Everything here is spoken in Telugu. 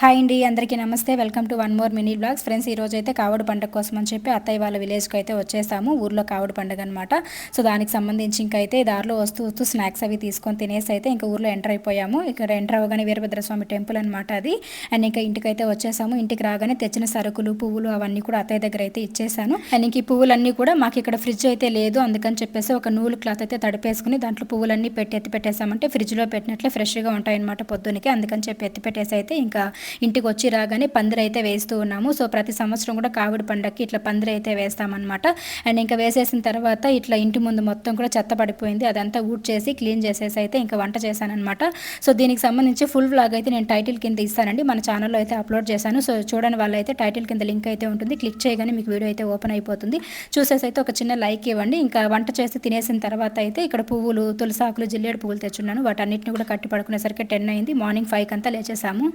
హాయ్ అండి, అందరికీ నమస్తే. Welcome to one more mini blogs. Friends, ఈ రోజు అయితే కావడి పండుగ కోసం అని చెప్పి అత్తయ్య వాళ్ళ విలేజ్కి అయితే వచ్చేసాము. ఊర్లో కావడి పండుగ అనమాట. సో దానికి సంబంధించి ఇంకా అయితే దారిలో వస్తూ వస్తూ స్నాక్స్ అవి తీసుకొని తినేసి అయితే ఇంకా ఊర్లో ఎంటర్ అయిపోయాము. ఇక్కడ ఎంటర్ అవ్వగానే వీరభద్రస్వామి టెంపుల్ అనమాట అది. అండ్ ఇంకా ఇంటికి అయితే వచ్చేసాము. ఇంటికి రాగానే తెచ్చిన సరుకులు, పువ్వులు అవన్నీ కూడా అత్తయ్య దగ్గర అయితే ఇచ్చేసాను. అండ్ ఇంక ఈ పువ్వులన్నీ కూడా మాకు ఇక్కడ ఫ్రిడ్జ్ అయితే లేదు, అందుకని చెప్పేసి ఒక నూలు క్లాత్ అయితే తడిపేసుకుని దాంట్లో పువ్వులన్నీ ఎత్తి పెట్టేసామంటే ఫ్రిడ్జ్లో పెట్టినట్లే ఫ్రెష్గా ఉంటాయన్నమాట పొద్దునకి. అందుకని చెప్పి ఎత్తి పెట్టేసి అయితే ఇంకా ఇంటికి వచ్చి రాగానే పందిరి అయితే వేస్తూ ఉన్నాము. సో ప్రతి సంవత్సరం కూడా కావడి పండగకి ఇట్లా పందిరి అయితే వేస్తామన్నమాట. అండ్ ఇంకా వేసేసిన తర్వాత ఇట్లా ఇంటి ముందు మొత్తం కూడా చెత్త పడిపోయింది, అదంతా ఊడ్ చేసి క్లీన్ చేసేసి అయితే ఇంకా వంట చేశానమాట. సో దీనికి సంబంధించి ఫుల్ వ్లాగ్ అయితే నేను టైటిల్ కింద ఇస్తానండి, మన ఛానల్లో అయితే అప్లోడ్ చేశాను. సో చూడని వాళ్ళైతే టైటిల్ కింద లింక్ అయితే ఉంటుంది, క్లిక్ చేయగానే మీకు వీడియో అయితే ఓపెన్ అయిపోతుంది. చూసేసి అయితే ఒక చిన్న లైక్ ఇవ్వండి. ఇంకా వంట చేసి తినేసిన తర్వాత అయితే ఇక్కడ పువ్వులు, తులసాకులు, జిల్లేడు పువ్వులు తెచ్చున్నాను. వాటన్నిటిని కూడా కట్టి పడుకునేసరికి 10 అయింది. మార్నింగ్ 5 కంతా లేచేసాము.